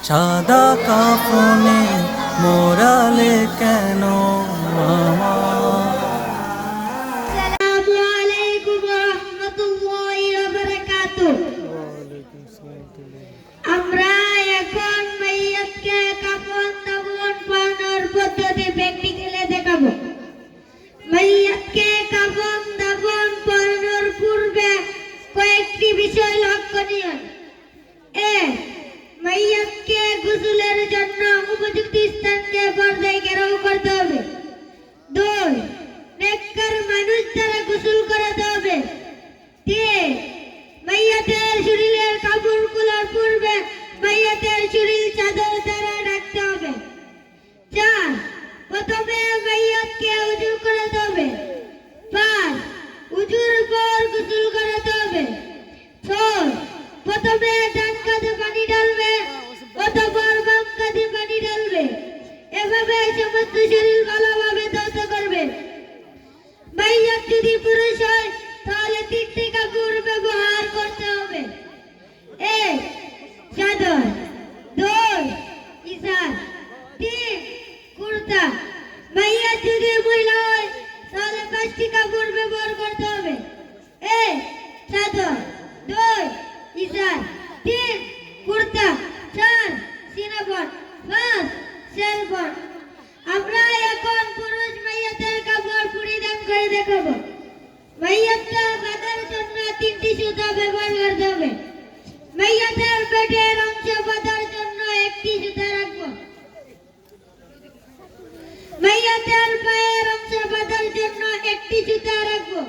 সাদা কাফনে মোরালে কেন আমার। আসসালামু আলাইকুম ওয়া রাহমাতুল্লাহি ওয়া বারাকাতুহু। আমরা এখন মাইয়াতকে কাফন দাফন পরানোর পদ্ধতি প্র্যাকটিক্যালে দেখাবো। মাইয়াতকে কাফন দাফন পরানোর পূর্বে কয়েকটি বিষয় লক্ষণীয়। এক, মাইয়াতকে গোসলের জন্য উপযুক্ত স্থানকে পর্দায় ঘেরাও করতে হবে। দুই, নেককার মানুষ দ্বারা গোসল করাতে হবে। তিন, মাইয়াতের শরীরের কাপড় খোলার পূর্বে মাইয়াতের শরীর চাদর দ্বারা ঢাকতে হবে। চার, প্রথমে মাইয়াতকে উযু করাতে হবে। পাঁচ, উযুর পর গোসল করাতে হবে। ছয়, প্রথমে ডান কাঁধে পানি ঢালবে, অতঃপর বাম কাঁধে পানি ঢালবে। এভাবে সমস্ত শরীর ভালোভাবে ধৌত করবে। মাইয়াত যদি পুরুষ হয় তাহলে তিনটি কাপড় ব্যবহার করতে হবে। এক, চাদর। দুই, ইজার। তিন, কুর্তা। মাইয়াত যদি মহিলা হয় তাহলে পাঁচটি কাপড় ব্যবহার করতে হবে। এক, চাদর। দুই, ইজার। তিন, কুর্তা। চার, সিনাবন। পাঁচ, সেলবন। আমরা এখন পুরুষ মাইয়াতের কাপড় পরিধান করে দেখাবো। মাইয়াতটা বাঁধার জন্য তিনটি সুতা ব্যবহার করতে হবে। মাইয়াতের পেটের অংশ বাঁধার জন্য একটি সুতা রাখবো। মাইয়াতের পায়ের অংশ বাঁধার জন্য একটি সুতা রাখবো।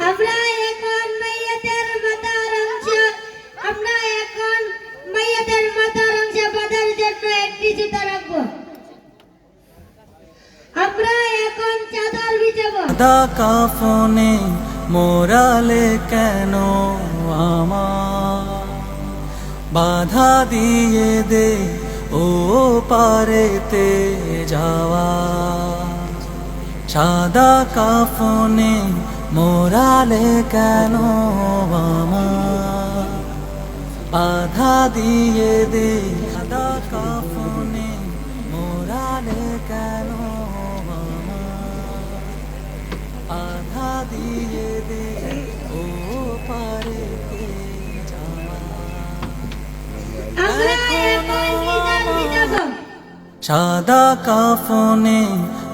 আমরা এখন মাইয়াতের মাথার অংশ বাঁধার জন্য একটি সুতা রাখবো। আমরা এখন চাদর বিছাবো। সাদা কাফনে মোরালে কেন আমার, বাধা দিয়ে দে ও পারেতে যাওয়া। সাদা কাফনে মোরালে কেন আমার, বাধা দিয়ে দে। সাদা কাফনে মোরালে কেন আমার, বাধা দিয়ে দে ও পারেতে যাওয়া। আমরা এখন ইজার বিছাবো। সাদা কাফনে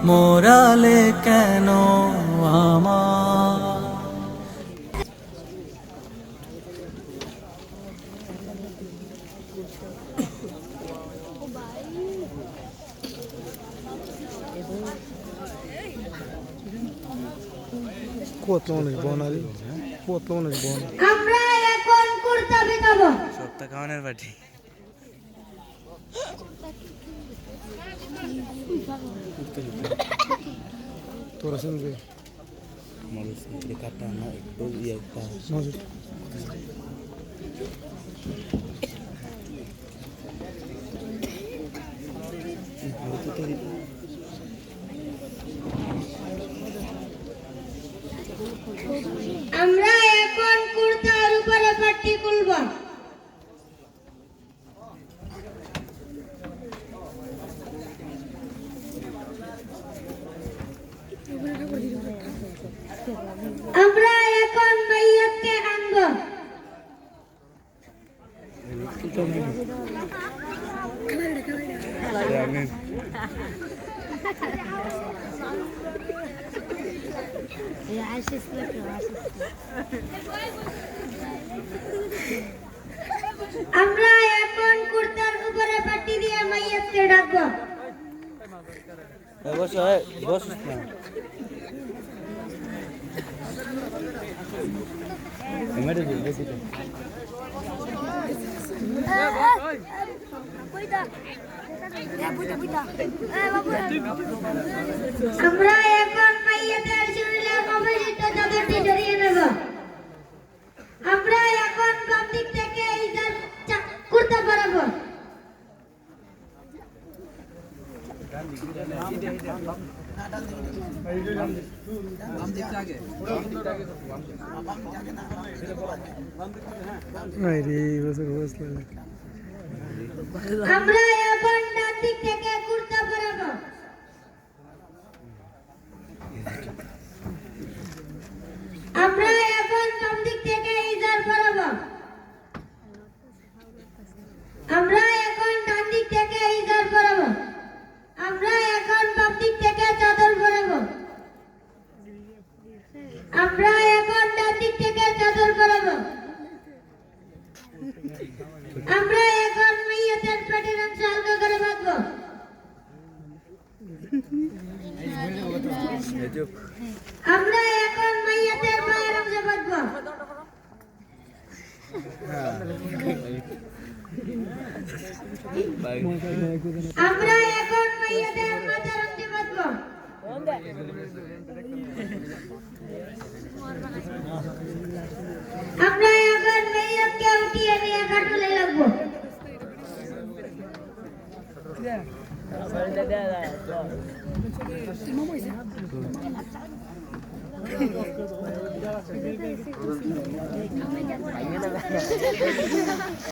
মোরালে কেন আমার। আমরা এখন কুর্তা বিছাবো। সপ্তাহ খাওয়ানোর পার্টি তোরা শুনবি কাটা না একটু ইয়েটা আমরা এখন কুর্তার উপরে পাট্টি খুলবো। আমরা এখন মাইয়াতকে আনবো। আমরা এখন কুর্তার উপরে পাট্টি দিয়ে মাইয়াতকে ঢাকবো। বস বস না এমএডি বেশি তো আমরা এখন মাইয়াতের শরীরের অবশিষ্ট চাদরটি সরিয়ে নেব। নাই রে বছর বসলে আমরা এখন ডান দিক থেকে কুর্তা পরাবো। আমরা এখন বাম দিক থেকে ইজার পরাবো। আমরা এখন ডান দিক থেকে ইজার পরাবো। আমরা এখন বাম দিক থেকে চাদর পরাবো। আমরা এখন ডান দিক থেকে চাদর পরাবো। আমরা এখন মাইয়াদের পেটের অংশ হালকা করে বাঁধবো। আমরা এখন মাইয়াদের পায়ের অংশ বাঁধবো। আমরা এখন মাইয়াদের মাথার অংশ বাঁধবো। আমরা এখন মাইয়াকে উঠিয়ে নিয়ে কাটুলে লাগবো।